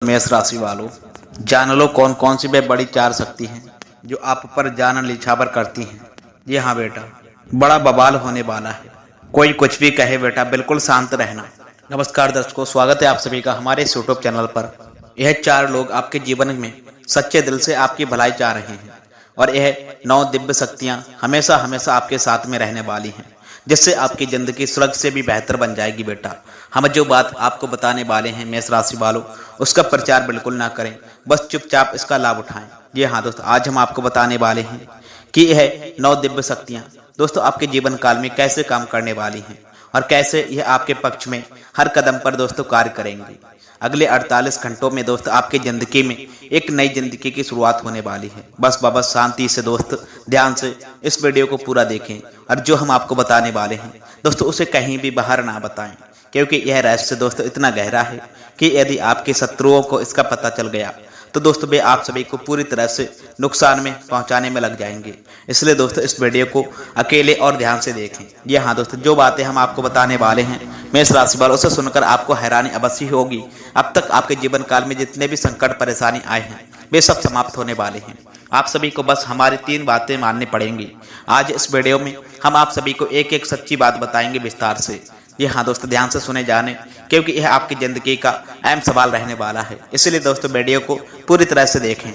मेष राशि वालों, जान लो कौन कौन सी वे बड़ी चार शक्ति हैं जो आप पर जान निछावर करती हैं। जी हाँ बेटा, बड़ा बवाल होने वाला है। कोई कुछ भी कहे बेटा, बिल्कुल शांत रहना। नमस्कार दर्शकों, स्वागत है आप सभी का हमारे इस यूट्यूब चैनल पर। यह चार लोग आपके जीवन में सच्चे दिल से आपकी भलाई चाह रहे हैं और यह 9 दिव्य शक्तियां हमेशा हमेशा आपके साथ में रहने वाली हैं, जिससे आपकी जिंदगी स्वर्ग से भी बेहतर बन जाएगी बेटा। हम जो बात आपको बताने वाले हैं मेष राशि वालों, उसका प्रचार बिल्कुल ना करें, बस चुपचाप इसका लाभ उठाएं। जी हाँ दोस्तों, आज हम आपको बताने वाले हैं कि यह 9 दिव्य शक्तियां दोस्तों आपके जीवन काल में कैसे काम करने वाली हैं और कैसे यह आपके पक्ष में हर कदम पर दोस्तों कार्य करेंगी। अगले 48 घंटों में दोस्त आपकी जिंदगी में एक नई जिंदगी की शुरुआत होने वाली है। बस शांति से दोस्त ध्यान से इस वीडियो को पूरा देखें और जो हम आपको बताने वाले हैं दोस्तों उसे कहीं भी बाहर ना बताएं, क्योंकि यह रहस्य दोस्तों इतना गहरा है कि यदि आपके शत्रुओं को इसका पता चल गया तो दोस्तों वे आप सभी को पूरी तरह से नुकसान में पहुंचाने में लग जाएंगे। इसलिए दोस्तों इस वीडियो को अकेले और ध्यान से देखें। ये हाँ दोस्तों, जो बातें हम आपको बताने वाले हैं मेष राशि वालों, उसे सुनकर आपको हैरानी अवश्य होगी। अब तक आपके जीवन काल में जितने भी संकट परेशानी आए हैं वे सब समाप्त होने वाले हैं। आप सभी को बस हमारी 3 बातें माननी पड़ेंगी। आज इस वीडियो में हम आप सभी को एक एक सच्ची बात बताएंगे विस्तार से। ये हाँ दोस्तों, ध्यान से सुने जाने, क्योंकि यह आपकी जिंदगी का अहम सवाल रहने वाला है। इसलिए दोस्तों वीडियो को पूरी तरह से देखें,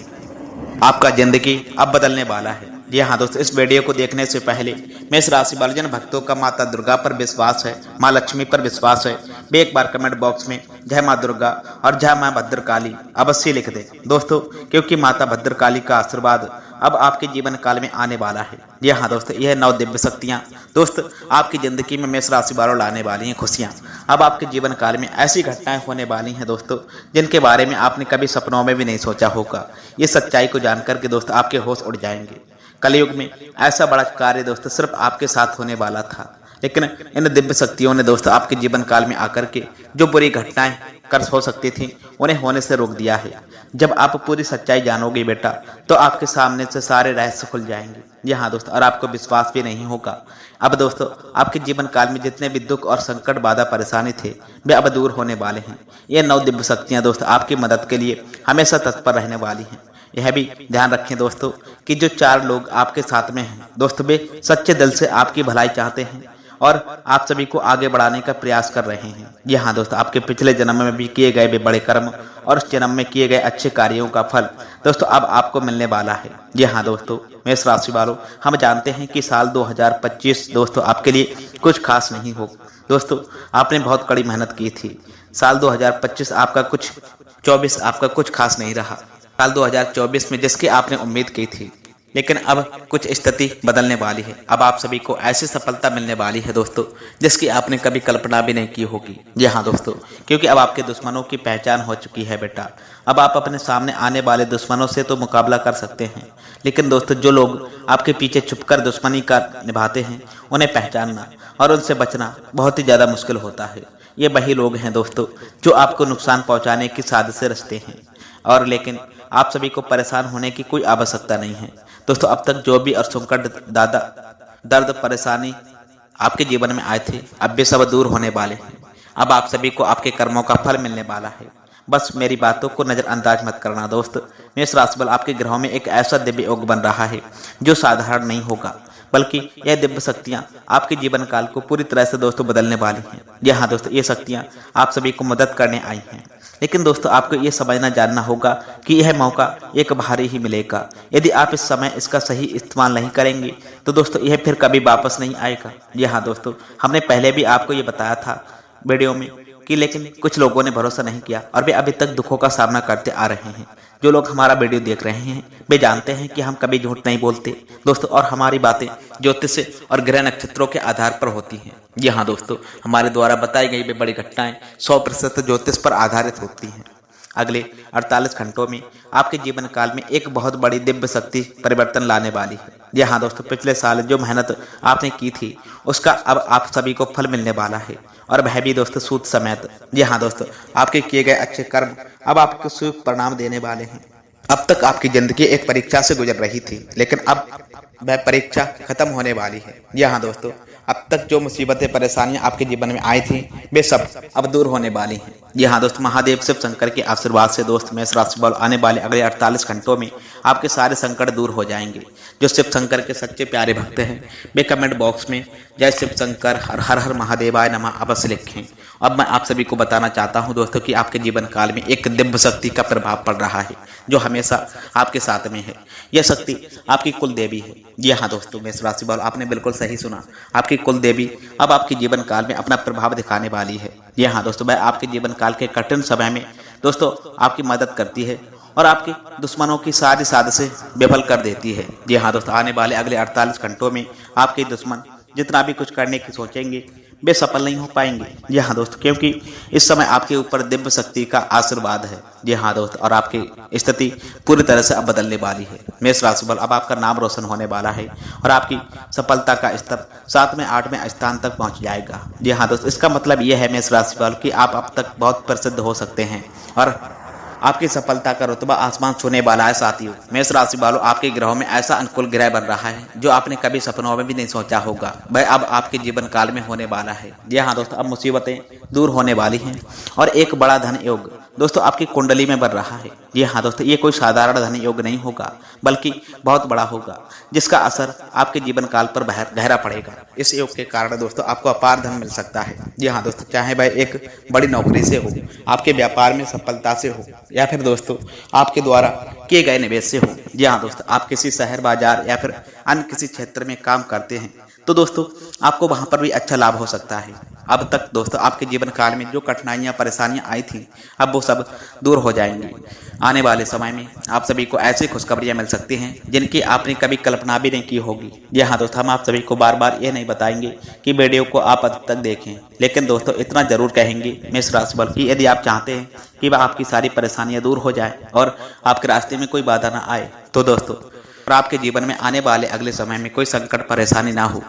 आपका जिंदगी अब बदलने वाला है। जी हाँ दोस्तों, इस वीडियो को देखने से पहले मेष राशि वाले जन भक्तों का माता दुर्गा पर विश्वास है, माँ लक्ष्मी पर विश्वास है, वे एक बार कमेंट बॉक्स में जय माँ दुर्गा और जय माँ भद्रकाली अवश्य लिख दें दोस्तों, क्योंकि माता भद्रकाली का आशीर्वाद अब आपके जीवन काल में आने वाला है। जी हाँ दोस्तों, यह 9 दिव्य शक्तियाँ दोस्त आपकी जिंदगी में मेष राशि वालों लाने वाली हैं खुशियाँ। अब आपके जीवन काल में ऐसी घटनाएं होने वाली हैं दोस्तों जिनके बारे में आपने कभी सपनों में भी नहीं सोचा होगा। ये सच्चाई को जानकर के दोस्त आपके होश उड़ जाएंगे। कलयुग में ऐसा बड़ा कार्य दोस्तों सिर्फ आपके साथ होने वाला था, लेकिन इन दिव्य शक्तियों ने दोस्तों आपके जीवन काल में आकर के जो बुरी घटनाएं कर हो सकती थी उन्हें होने से रोक दिया है। जब आप पूरी सच्चाई जानोगे बेटा तो आपके सामने से सारे रहस्य खुल जाएंगे। जी हाँ दोस्तों, और आपको विश्वास भी नहीं होगा। अब दोस्तों आपके जीवन काल में जितने भी दुख और संकट बाधा परेशानी थे वे अब दूर होने वाले हैं। ये 9 दिव्य शक्तियाँ दोस्तों आपकी मदद के लिए हमेशा तत्पर रहने वाली हैं। यह भी ध्यान रखें दोस्तों कि जो 4 लोग आपके साथ में हैं दोस्तों वे सच्चे दिल से आपकी भलाई चाहते हैं और आप सभी को आगे बढ़ाने का प्रयास कर रहे हैं। जी हाँ दोस्तों, आपके पिछले जन्म में भी किए गए वे बड़े कर्म और इस जन्म में किए गए अच्छे कार्यों का फल दोस्तों अब आपको मिलने वाला है। जी हाँ दोस्तों, मेष राशि वालों, हम जानते हैं कि साल 2025 दोस्तों आपके लिए कुछ खास नहीं हो दोस्तों। आपने बहुत कड़ी मेहनत की थी। साल 2025 आपका कुछ खास नहीं रहा। साल 2024 में जिसकी आपने उम्मीद की थी, लेकिन अब कुछ स्थिति बदलने वाली है। अब आप सभी को ऐसी सफलता मिलने वाली है दोस्तों जिसकी आपने कभी कल्पना भी नहीं की होगी। जी हाँ दोस्तों, क्योंकि अब आपके दुश्मनों की पहचान हो चुकी है बेटा। अब आप अपने सामने आने वाले दुश्मनों से तो मुकाबला कर सकते हैं, लेकिन दोस्तों जो लोग आपके पीछे छुपकर दुश्मनी का निभाते हैं उन्हें पहचानना और उनसे बचना बहुत ही ज़्यादा मुश्किल होता है। ये वही लोग हैं दोस्तों जो आपको नुकसान पहुँचाने की साजिश से रचते हैं, और लेकिन आप सभी को परेशान होने की कोई आवश्यकता नहीं है दोस्तों। अब तक जो भी और संकट दर्द परेशानी आपके जीवन में आए थे अब वे सब दूर होने वाले हैं। अब आप सभी को आपके कर्मों का फल मिलने वाला है। बस मेरी बातों को नज़रअंदाज मत करना दोस्त। मेष राशि वाले, आपके ग्रहों में एक ऐसा दिव्य योग बन रहा है जो साधारण नहीं होगा, बल्कि यह दिव्य शक्तियाँ आपके जीवन काल को पूरी तरह से दोस्तों बदलने वाली हैं। जी हाँ दोस्तों, ये शक्तियाँ आप सभी को मदद करने आई हैं, लेकिन दोस्तों आपको ये समझना जानना होगा कि यह मौका एक बारी ही मिलेगा। यदि आप इस समय इसका सही इस्तेमाल नहीं करेंगे तो दोस्तों यह फिर कभी वापस नहीं आएगा। जी हाँ दोस्तों, हमने पहले भी आपको ये बताया था वीडियो में कि लेकिन कुछ लोगों ने भरोसा नहीं किया और वे अभी तक दुखों का सामना करते आ रहे हैं। जो लोग हमारा वीडियो देख रहे हैं वे जानते हैं कि हम कभी झूठ नहीं बोलते दोस्तों, और हमारी बातें ज्योतिष और ग्रह नक्षत्रों के आधार पर होती हैं। जी हाँ दोस्तों, हमारे द्वारा बताई गई वे बड़ी घटनाएं 100% ज्योतिष पर आधारित होती हैं। अगले 48 घंटों में आपके जीवन काल में एक बहुत बड़ी दिव्य शक्ति परिवर्तन लाने वाली है। जी हाँ दोस्तों, पिछले साल जो मेहनत आपने की थी उसका अब आप सभी को फल मिलने वाला है, और वह भी दोस्तों सूद समेत। जी हाँ दोस्तों, आपके किए गए अच्छे कर्म अब आपको शुभ परिणाम देने वाले हैं। अब तक आपकी जिंदगी एक परीक्षा से गुजर रही थी, लेकिन अब वह परीक्षा खत्म होने वाली है। जी हाँ दोस्तों, अब तक जो मुसीबतें परेशानियां आपके जीवन में आई थी वे सब अब दूर होने वाली हैं। जी हाँ दोस्त, महादेव शिव शंकर के आशीर्वाद से दोस्त मेष राशि वालों आने वाले अगले 48 घंटों में आपके सारे संकट दूर हो जाएंगे। जो शिव शंकर के सच्चे प्यारे भक्त हैं वे कमेंट बॉक्स में जय शिव शंकर हर हर हर महादेवाय नमः अवश्य लिखें। अब मैं आप सभी को बताना चाहता हूं दोस्तों कि आपके जीवन काल में एक दिव्य शक्ति का प्रभाव पड़ रहा है जो हमेशा आपके साथ में है। यह शक्ति आपकी कुल देवी है। जी हाँ दोस्तों, मेष राशि वालों आपने बिल्कुल सही सुना, आपकी कुल देवी अब आपके जीवन काल में अपना प्रभाव दिखाने वाली है। जी हाँ दोस्तों, वह आपके जीवन काल के कठिन समय में दोस्तों आपकी मदद करती है और आपके दुश्मनों की सारी साजिशें विफल कर देती है। जी हाँ दोस्तों, आने वाले अगले 48 घंटों में आपके दुश्मन जितना भी कुछ करने की सोचेंगे वे सफल नहीं हो पाएंगे। जी हाँ दोस्तों, क्योंकि इस समय आपके ऊपर दिव्य शक्ति का आशीर्वाद है। जी हाँ दोस्त, और आपकी स्थिति पूरी तरह से अब बदलने वाली है। मेष राशि वालों अब आपका नाम रोशन होने वाला है और आपकी सफलता का स्तर 7वें 8वें स्थान तक पहुंच जाएगा। जी हाँ दोस्त, इसका मतलब यह है मेष राशि वालों कि आप अब तक बहुत प्रसिद्ध हो सकते हैं और आपकी सफलता का रुतबा आसमान छूने वाला है। साथियों, मेष राशि वालों आपके ग्रहों में ऐसा अनुकूल ग्रह बन रहा है जो आपने कभी सपनों में भी नहीं सोचा होगा, वह अब आपके जीवन काल में होने वाला है। जी हाँ दोस्तों, अब मुसीबतें दूर होने वाली हैं और एक बड़ा धन योग दोस्तों आपकी कुंडली में बन रहा है। जी हाँ दोस्तों, ये कोई साधारण धन योग नहीं होगा बल्कि बहुत बड़ा होगा जिसका असर आपके जीवन काल पर गहरा पड़ेगा। इस योग के कारण दोस्तों आपको अपार धन मिल सकता है। जी हाँ दोस्तों, चाहे वह एक बड़ी नौकरी से हो, आपके व्यापार में सफलता से हो या फिर दोस्तों आपके द्वारा किए गए निवेश से हो। जी हाँ दोस्तों, आप किसी शहर बाजार या फिर अन्य किसी क्षेत्र में काम करते हैं तो दोस्तों आपको वहां पर भी अच्छा लाभ हो सकता है। अब तक दोस्तों आपके जीवन काल में जो कठिनाइयां परेशानियां आई थी अब वो सब दूर हो जाएंगी। आने वाले समय में आप सभी को ऐसी खुशखबरियां मिल सकती हैं जिनकी आपने कभी कल्पना भी नहीं की होगी। जी हाँ दोस्तों, हम आप सभी को बार बार ये नहीं बताएंगे कि वीडियो को आप अंत तक देखें, लेकिन दोस्तों इतना जरूर कहेंगे मेष राशि वालों कि यदि आप चाहते हैं कि वह आपकी सारी परेशानियां दूर हो जाए और आपके रास्ते में कोई बाधा ना आए तो दोस्तों और आपके जीवन में आने वाले अगले समय में कोई संकट परेशानी ना हो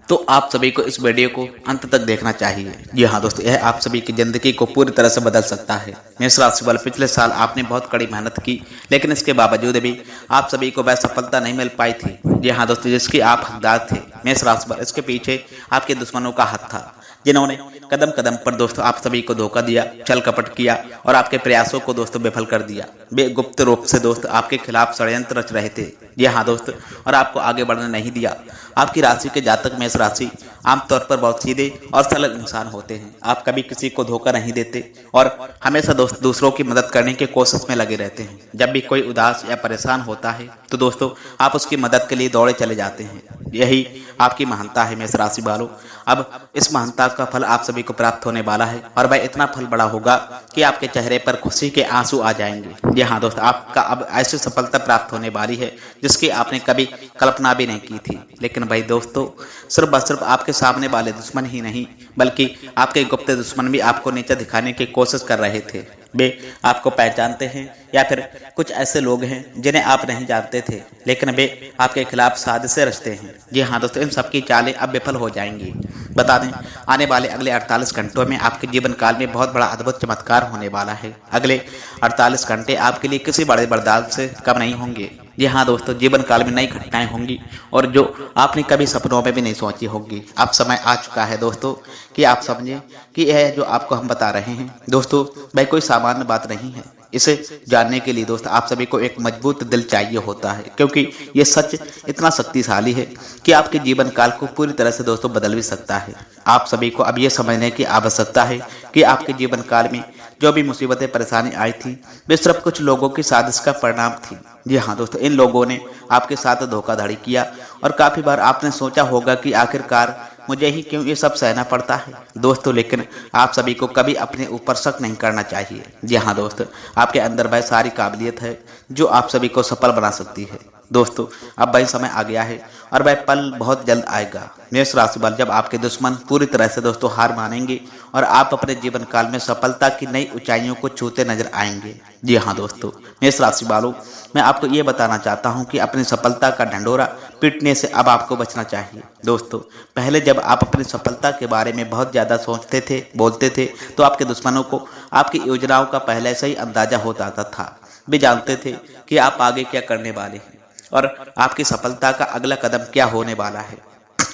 तो आप सभी को इस वीडियो को अंत तक देखना चाहिए। जी हाँ दोस्तों, यह आप सभी की जिंदगी को पूरी तरह से बदल सकता है। मेष राशि वाले पिछले साल आपने बहुत कड़ी मेहनत की लेकिन इसके बावजूद भी आप सभी को वह सफलता नहीं मिल पाई थी। जी हाँ दोस्तों, जिसकी आप हकदार थे। मेष राशि वाले इसके पीछे आपके दुश्मनों का हाथ था जिन्होंने कदम कदम पर दोस्तों आप सभी को धोखा दिया, छल कपट किया और आपके प्रयासों को दोस्तों विफल कर दिया। वे गुप्त रूप से दोस्तों आपके खिलाफ षड्यंत्र रच रहे थे। जी हाँ दोस्तों, और आपको आगे बढ़ने नहीं दिया। आपकी राशि के जातक मेष राशि आमतौर पर बहुत सीधे और सरल इंसान होते हैं। आप कभी किसी को धोखा नहीं देते और हमेशा दोस्त दूसरों की मदद करने की कोशिश में लगे रहते हैं। जब भी कोई उदास या परेशान होता है तो दोस्तों आप उसकी मदद के लिए दौड़े चले जाते हैं। यही आपकी महानता है मेष राशि वालों। अब इस महानता का फल आप सभी को प्राप्त होने वाला है और वह इतना फल बड़ा होगा कि आपके चेहरे पर खुशी के आंसू आ जाएंगे। जी हाँ दोस्तों, आपका अब ऐसी सफलता प्राप्त होने वाली है जिसकी आपने कभी कल्पना भी नहीं की थी। लेकिन भाई दोस्तों, सिर्फ व सिर्फ आपके सामने वाले दुश्मन ही नहीं बल्कि आपके गुप्त दुश्मन भी आपको नीचे दिखाने की कोशिश कर रहे थे। वे आपको पहचानते हैं या फिर कुछ ऐसे लोग हैं जिन्हें आप नहीं जानते थे लेकिन वे आपके खिलाफ साजिशें रचते हैं। जी हाँ दोस्तों, इन सबकी चालें अब विफल हो जाएंगी। बता दें, आने वाले अगले 48 घंटों में आपके जीवन काल में बहुत बड़ा अद्भुत चमत्कार होने वाला है। अगले 48 घंटे आपके लिए किसी बड़े वरदान से कम नहीं होंगे। जी हाँ दोस्तों, जीवन काल में नई घटनाएं होंगी और जो आपने कभी सपनों में भी नहीं सोची होंगी। अब समय आ चुका है दोस्तों कि आप समझें कि यह जो आपको हम बता रहे हैं दोस्तों वह कोई सामान्य बात नहीं है। इसे जानने के लिए दोस्तों आप सभी को एक मजबूत दिल चाहिए होता है, क्योंकि ये सच इतना शक्तिशाली है कि आपके जीवन काल को पूरी तरह से दोस्तों बदल भी सकता है। आप सभी को अब ये समझने की आवश्यकता है कि आपके जीवन काल में जो भी मुसीबतें परेशानी आई थी वे सिर्फ कुछ लोगों की साजिश का परिणाम थी। जी हाँ दोस्तों, इन लोगों ने आपके साथ धोखाधड़ी किया और काफी बार आपने सोचा होगा कि आखिरकार मुझे ही क्यों ये सब सहना पड़ता है दोस्तों। लेकिन आप सभी को कभी अपने ऊपर शक नहीं करना चाहिए। जी हाँ दोस्तों, आपके अंदर वह सारी काबिलियत है जो आप सभी को सफल बना सकती है। दोस्तों अब वही समय आ गया है और वह पल बहुत जल्द आएगा मेष राशि वाले, जब आपके दुश्मन पूरी तरह से दोस्तों हार मानेंगे और आप अपने जीवन काल में सफलता की नई ऊंचाइयों को छूते नजर आएंगे। जी हाँ दोस्तों, मेष राशि वालों, मैं आपको ये बताना चाहता हूँ कि अपनी सफलता का ढंढोरा पीटने से अब आपको बचना चाहिए। दोस्तों पहले जब आप अपनी सफलता के बारे में बहुत ज़्यादा सोचते थे, बोलते थे तो आपके दुश्मनों को आपकी योजनाओं का पहले से ही अंदाजा हो जाता था। वे जानते थे कि आप आगे क्या करने वाले हैं और आपकी सफलता का अगला कदम क्या होने वाला है।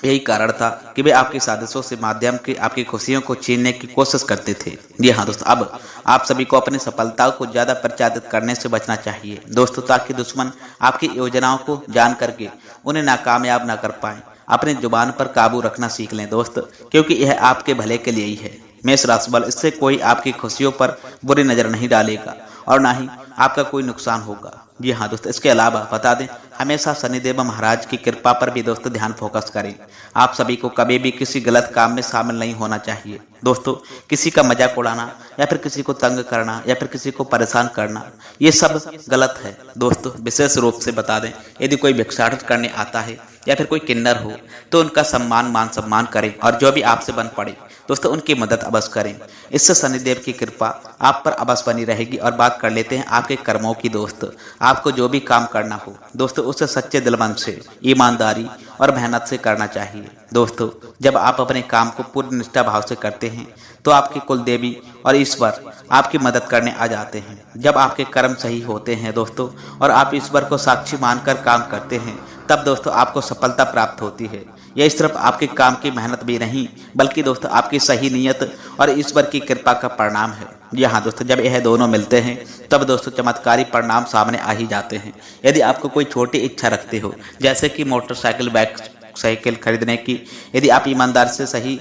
यही कारण था कि वे आपकी साजिशों से माध्यम के आपकी खुशियों को छीनने की कोशिश करते थे। जी हाँ दोस्तों, अब आप सभी को अपनी सफलताओं को ज्यादा प्रचारित करने से बचना चाहिए दोस्तों, ताकि दुश्मन आपकी योजनाओं को जान करके उन्हें नाकामयाब ना कर पाए। अपनी जुबान पर काबू रखना सीख लें दोस्त, क्योंकि यह आपके भले के लिए ही है। मेष राशि वाले, इससे कोई आपकी खुशियों पर बुरी नजर नहीं डालेगा और ना ही आपका कोई नुकसान होगा। जी हाँ दोस्तों, इसके अलावा बता दें, हमेशा शनिदेव महाराज की कृपा पर भी दोस्तों ध्यान फोकस करें। आप सभी को कभी भी किसी गलत काम में शामिल नहीं होना चाहिए दोस्तों। किसी का मजाक उड़ाना या फिर किसी को तंग करना या फिर किसी को परेशान करना, ये सब गलत है दोस्तों। विशेष रूप से बता दें, यदि कोई भिक्षाटन करने आता है या फिर कोई किन्नर हो तो उनका मान सम्मान करें और जो भी आपसे बन पड़े दोस्तों उनकी मदद अवश्य करें। इससे शनिदेव की कृपा आप पर अवश्य बनी रहेगी। और बात कर लेते हैं आपके कर्मों की दोस्त। आपको जो भी काम करना हो दोस्तों, उसे सच्चे दिल मन से, ईमानदारी और मेहनत से करना चाहिए दोस्तों। जब आप अपने काम को पूर्ण निष्ठा भाव से करते हैं तो आपकी कुल देवी और ईश्वर आपकी मदद करने आ जाते हैं। जब आपके कर्म सही होते हैं दोस्तों और आप ईश्वर को साक्षी मानकर काम करते हैं, तब दोस्तों आपको सफलता प्राप्त होती है। यह सिर्फ आपके काम की मेहनत भी नहीं, बल्कि दोस्तों आपकी सही नीयत और ईश्वर की कृपा का परिणाम है। जी हाँ दोस्तों, जब यह दोनों मिलते हैं तब दोस्तों चमत्कारी परिणाम सामने आ ही जाते हैं। यदि आपको कोई छोटी इच्छा रखते हो, जैसे कि मोटरसाइकिल, बाइक साइकिल खरीदने की, यदि आप ईमानदार से सही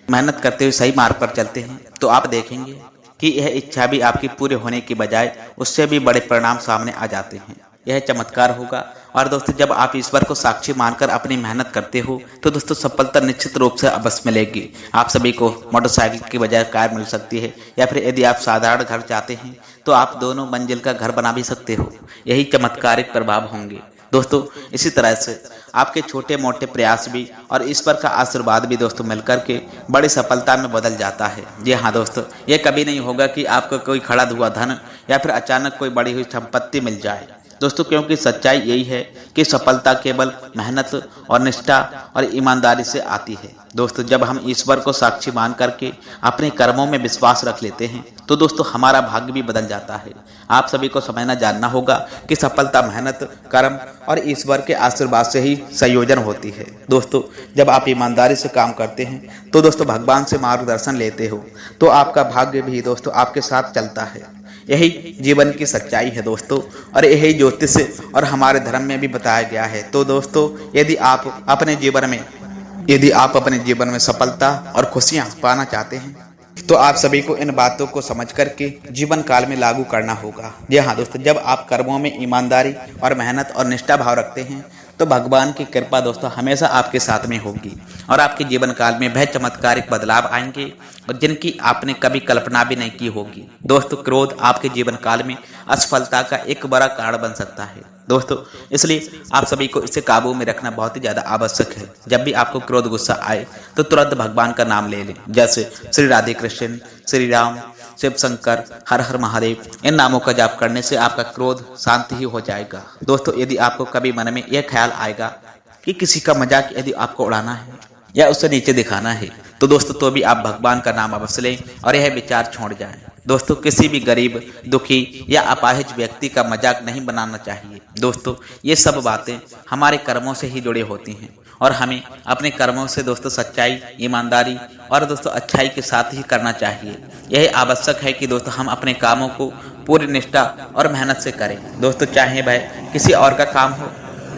मेहनत करते हुए सही मार्ग पर चलते हैं तो आप देखेंगे कि यह इच्छा भी आपकी पूरी होने की बजाय उससे भी बड़े परिणाम सामने आ जाते हैं। यह चमत्कार होगा। और दोस्तों, जब आप ईश्वर को साक्षी मानकर अपनी मेहनत करते हो तो दोस्तों सफलता निश्चित रूप से अवश्य मिलेगी। आप सभी को मोटरसाइकिल की बजाय कार मिल सकती है, या फिर यदि आप साधारण घर चाहते हैं तो आप दोनों मंजिल का घर बना भी सकते हो। यही चमत्कारिक प्रभाव होंगे दोस्तों। इसी तरह से आपके छोटे मोटे प्रयास भी और ईश्वर का आशीर्वाद भी दोस्तों मिलकर के बड़ी सफलता में बदल जाता है। जी हाँ दोस्तों, ये कभी नहीं होगा कि आपको कोई खड़ा हुआ धन या फिर अचानक कोई बड़ी हुई संपत्ति मिल जाए दोस्तों, क्योंकि सच्चाई यही है कि सफलता केवल मेहनत और निष्ठा और ईमानदारी से आती है दोस्तों। जब हम ईश्वर को साक्षी मान करके अपने कर्मों में विश्वास रख लेते हैं तो दोस्तों हमारा भाग्य भी बदल जाता है। आप सभी को समझना जानना होगा कि सफलता मेहनत, कर्म और ईश्वर के आशीर्वाद से ही संयोजन होती है दोस्तों। जब आप ईमानदारी से काम करते हैं तो दोस्तों भगवान से मार्गदर्शन लेते हो तो आपका भाग्य भी दोस्तों आपके साथ चलता है। यही जीवन की सच्चाई है दोस्तों, और यही ज्योतिष और हमारे धर्म में भी बताया गया है। तो दोस्तों, यदि आप अपने जीवन में सफलता और खुशियां पाना चाहते हैं तो आप सभी को इन बातों को समझ करके जीवन काल में लागू करना होगा। जी हाँ दोस्तों, जब आप कर्मों में ईमानदारी और मेहनत और निष्ठा भाव रखते हैं तो भगवान की कृपा दोस्तों हमेशा आपके साथ में होगी और आपके जीवन काल में वह चमत्कारिक बदलाव आएंगे और जिनकी आपने कभी कल्पना भी नहीं की होगी दोस्तों। क्रोध आपके जीवन काल में असफलता का एक बड़ा कारण बन सकता है दोस्तों, इसलिए आप सभी को इसे काबू में रखना बहुत ही ज्यादा आवश्यक है। जब भी आपको क्रोध गुस्सा आए तो तुरंत भगवान का नाम ले लें, जैसे श्री राधे कृष्ण, श्री राम, शिव शंकर, हर हर महादेव। इन नामों का जाप करने से आपका क्रोध शांति ही हो जाएगा दोस्तों। यदि आपको कभी मन में यह ख्याल आएगा कि किसी का मजाक यदि आपको उड़ाना है या उससे नीचे दिखाना है तो दोस्तों तो भी आप भगवान का नाम अवश्य लें और यह विचार छोड़ जाएं दोस्तों। किसी भी गरीब, दुखी या अपाहिज व्यक्ति का मजाक नहीं बनाना चाहिए दोस्तों। ये सब बातें हमारे कर्मों से ही जुड़ी होती हैं और हमें अपने कर्मों से दोस्तों सच्चाई, ईमानदारी और दोस्तों अच्छाई के साथ ही करना चाहिए। यह आवश्यक है कि दोस्तों हम अपने कामों को पूरी निष्ठा और मेहनत से करें दोस्तों, चाहे वह किसी और का काम हो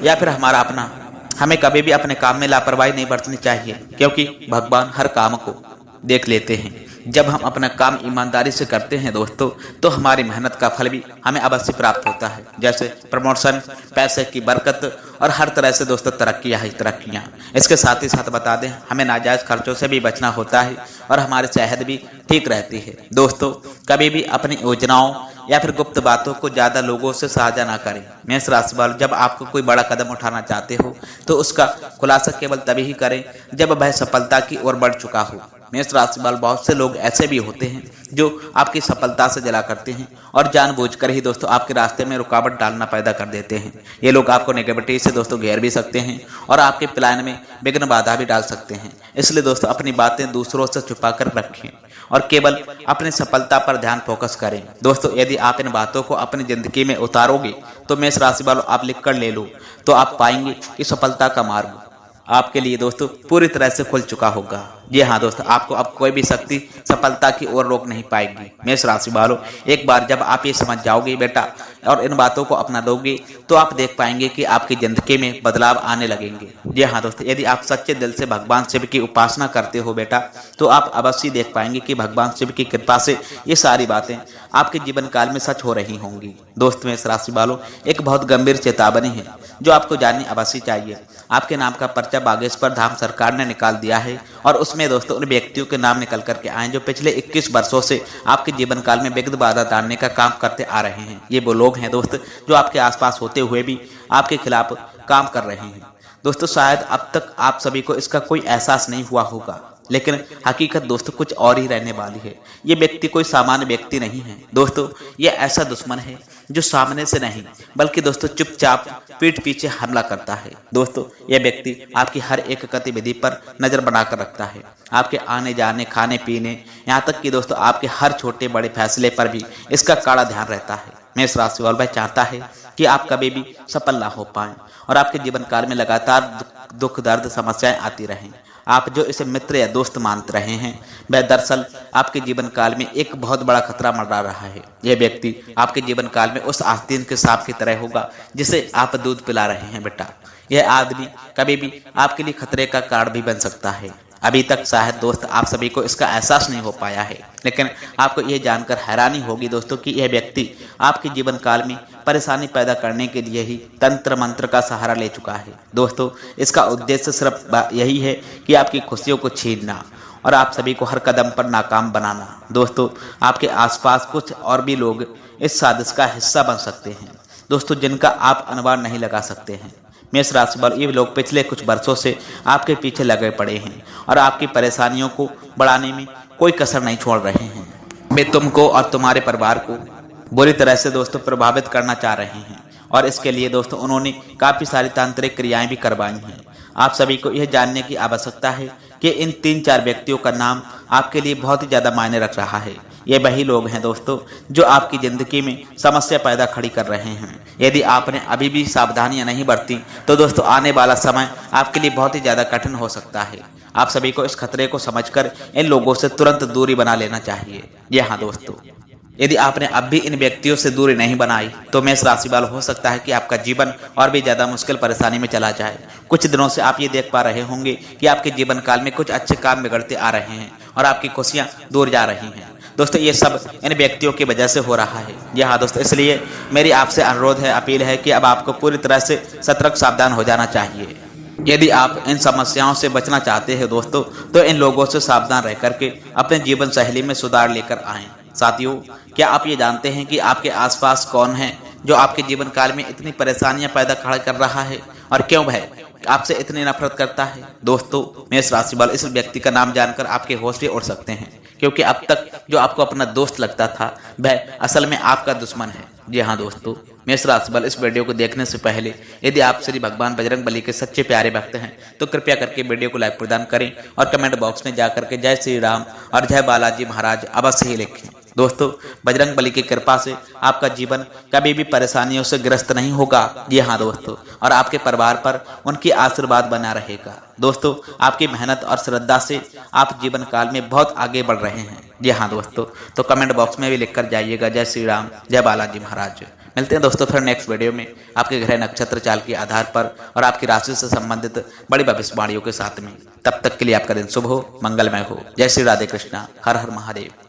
या फिर हमारा अपना। हमें कभी भी अपने काम में लापरवाही नहीं बरतनी चाहिए, क्योंकि भगवान हर काम को देख लेते हैं। जब हम अपना काम ईमानदारी से करते हैं दोस्तों तो हमारी मेहनत का फल भी हमें अवश्य प्राप्त होता है, जैसे प्रमोशन, पैसे की बरकत और हर तरह से दोस्तों तरक्कियां। इसके साथ ही साथ बता दें, हमें नाजायज खर्चों से भी बचना होता है और हमारी सेहत भी ठीक रहती है दोस्तों। कभी भी अपनी योजनाओं या फिर गुप्त बातों को ज्यादा लोगों से साझा ना करें। मेष राशि वालों, जब आपको कोई बड़ा कदम उठाना चाहते हो तो उसका खुलासा केवल तभी ही करें जब वह सफलता की ओर बढ़ चुका हो। मेष राशि वाले, बहुत से लोग ऐसे भी होते हैं जो आपकी सफलता से जला करते हैं और जानबूझकर ही दोस्तों आपके रास्ते में रुकावट डालना पैदा कर देते हैं। ये लोग आपको नेगेटिविटी से दोस्तों घेर भी सकते हैं और आपके प्लान में विघ्न बाधा भी डाल सकते हैं। इसलिए दोस्तों अपनी बातें दूसरों से छुपा कर रखें और केवल अपनी सफलता पर ध्यान फोकस करें दोस्तों। यदि आप इन बातों को अपनी जिंदगी में उतारोगे तो मेष राशि वालों आप लिख कर ले लो तो आप पाएंगे कि सफलता का मार्ग आपके लिए दोस्तों पूरी तरह से खुल चुका होगा। जी हाँ दोस्तों, आपको अब कोई भी शक्ति सफलता की ओर रोक नहीं पाएगी। मेष राशि वालों, एक बार जब आप ये समझ जाओगे बेटा और इन बातों को अपना लोगे तो आप देख पाएंगे कि आपकी जिंदगी में बदलाव आने लगेंगे। जी हाँ दोस्तों, यदि आप सच्चे दिल से भगवान शिव की उपासना करते हो बेटा तो आप अवश्य देख पाएंगे कि भगवान शिव की कृपा से ये सारी बातें आपके जीवन काल में सच हो रही होंगी। दोस्त मेष राशि वालों, एक बहुत गंभीर चेतावनी है जो आपको जाननी अवश्य चाहिए। आपके नाम का पर्चा बागेश्वर धाम सरकार ने निकाल दिया है और उसमें दोस्तों उन व्यक्तियों के नाम निकल करके आए जो पिछले 21 वर्षों से आपके जीवन काल में विघ्न बाधा डालने का काम करते आ रहे हैं। ये वो लोग हैं दोस्त जो आपके आसपास होते हुए भी आपके खिलाफ काम कर रहे हैं। दोस्तों शायद अब तक आप सभी को इसका कोई एहसास नहीं हुआ होगा, लेकिन हकीकत दोस्तों कुछ और ही रहने वाली है। ये व्यक्ति कोई सामान्य व्यक्ति नहीं है दोस्तों, ये ऐसा दुश्मन है जो सामने से नहीं बल्कि दोस्तों चुपचाप पीठ पीछे हमला करता है। दोस्तों यह व्यक्ति आपकी हर एक गतिविधि पर नजर बनाकर रखता है, आपके आने जाने, खाने पीने, यहाँ तक कि दोस्तों आपके हर छोटे बड़े फैसले पर भी इसका कड़ा ध्यान रहता है। मेष राशि वाला भाई चाहता है कि आप कभी भी सफल ना हो पाएं और आपके जीवन काल में लगातार दुख दर्द समस्याएं आती रहें। आप जो इसे मित्र या दोस्त मानते रहे हैं वह दरअसल आपके जीवन काल में एक बहुत बड़ा खतरा मंडरा रहा है। यह व्यक्ति आपके जीवन काल में उस आस्तीन के सांप की तरह होगा जिसे आप दूध पिला रहे हैं बेटा। यह आदमी कभी भी आपके लिए खतरे का कारण भी बन सकता है। अभी तक शायद दोस्त आप सभी को इसका एहसास नहीं हो पाया है, लेकिन आपको यह जानकर हैरानी होगी दोस्तों कि यह व्यक्ति आपके जीवन काल में परेशानी पैदा करने के लिए ही तंत्र मंत्र का सहारा ले चुका है। दोस्तों इसका उद्देश्य सिर्फ यही है कि आपकी खुशियों को छीनना और आप सभी को हर कदम पर नाकाम बनाना। दोस्तों आपके आसपास कुछ और भी लोग इस साजिश का हिस्सा बन सकते हैं दोस्तों, जिनका आप अनुमान नहीं लगा सकते हैं। मेष राशि वाले ये लोग पिछले कुछ वर्षों से आपके पीछे लगे पड़े हैं और आपकी परेशानियों को बढ़ाने में कोई कसर नहीं छोड़ रहे हैं। वे तुमको और तुम्हारे परिवार को बुरी तरह से दोस्तों प्रभावित करना चाह रहे हैं और इसके लिए दोस्तों उन्होंने काफी सारी तांत्रिक क्रियाएं भी करवाई हैं। आप सभी को यह जानने की आवश्यकता है कि इन 3-4 व्यक्तियों का नाम आपके लिए बहुत ही ज्यादा मायने रख रहा है। ये वही लोग हैं दोस्तों जो आपकी जिंदगी में समस्या पैदा खड़ी कर रहे हैं। यदि आपने अभी भी सावधानियां नहीं बरती तो दोस्तों आने वाला समय आपके लिए बहुत ही ज्यादा कठिन हो सकता है। आप सभी को इस खतरे को समझकर इन लोगों से तुरंत दूरी बना लेना चाहिए। जी हाँ दोस्तों, यदि आपने अब भी इन व्यक्तियों से दूरी नहीं बनाई तो मेष राशि वाला हो सकता है कि आपका जीवन और भी ज्यादा मुश्किल परेशानी में चला जाए। कुछ दिनों से आप ये देख पा रहे होंगे कि आपके जीवन काल में कुछ अच्छे काम बिगड़ते आ रहे हैं और आपकी खुशियां दूर जा रही हैं। दोस्तों ये सब इन व्यक्तियों की वजह से हो रहा है। जी हाँ दोस्तों, इसलिए मेरी आपसे अनुरोध है, अपील है कि अब आपको पूरी तरह से सतर्क सावधान हो जाना चाहिए। यदि आप इन समस्याओं से बचना चाहते हैं दोस्तों तो इन लोगों से सावधान रह करके अपने जीवन शैली में सुधार लेकर आएं। साथियों, क्या आप ये जानते हैं कि आपके आसपास कौन है जो आपके जीवन काल में इतनी परेशानियां पैदा खड़ा कर रहा है और क्यों वह आपसे इतनी नफरत करता है? दोस्तों मेष राशि वाले इस व्यक्ति का नाम जानकर आपके होश भी उड़ सकते हैं, क्योंकि अब तक जो आपको अपना दोस्त लगता था वह असल में आपका दुश्मन है। जी हाँ दोस्तों, मेष राशि वाले इस वीडियो को देखने से पहले यदि आप श्री भगवान बजरंग बली के सच्चे प्यारे भक्त हैं तो कृपया करके वीडियो को लाइक प्रदान करें और कमेंट बॉक्स में जाकर के जय श्री राम और जय बालाजी महाराज अवश्य ही लिखें। दोस्तों बजरंग बली की कृपा से आपका जीवन कभी भी परेशानियों से ग्रस्त नहीं होगा। जी हाँ दोस्तों, और आपके परिवार पर उनकी आशीर्वाद बना रहेगा। दोस्तों आपकी मेहनत और श्रद्धा से आप जीवन काल में बहुत आगे बढ़ रहे हैं। जी हाँ दोस्तों, तो कमेंट बॉक्स में भी लिखकर जाइएगा जय श्री राम जय बालाजी महाराज। मिलते हैं दोस्तों फिर नेक्स्ट वीडियो में आपके ग्रह नक्षत्र चाल के आधार पर और आपकी राशि से संबंधित बड़ी भविष्यवाणियों के साथ में। तब तक के लिए आपका दिन शुभ हो, मंगलमय हो। जय श्री राधे कृष्णा, हर हर महादेव।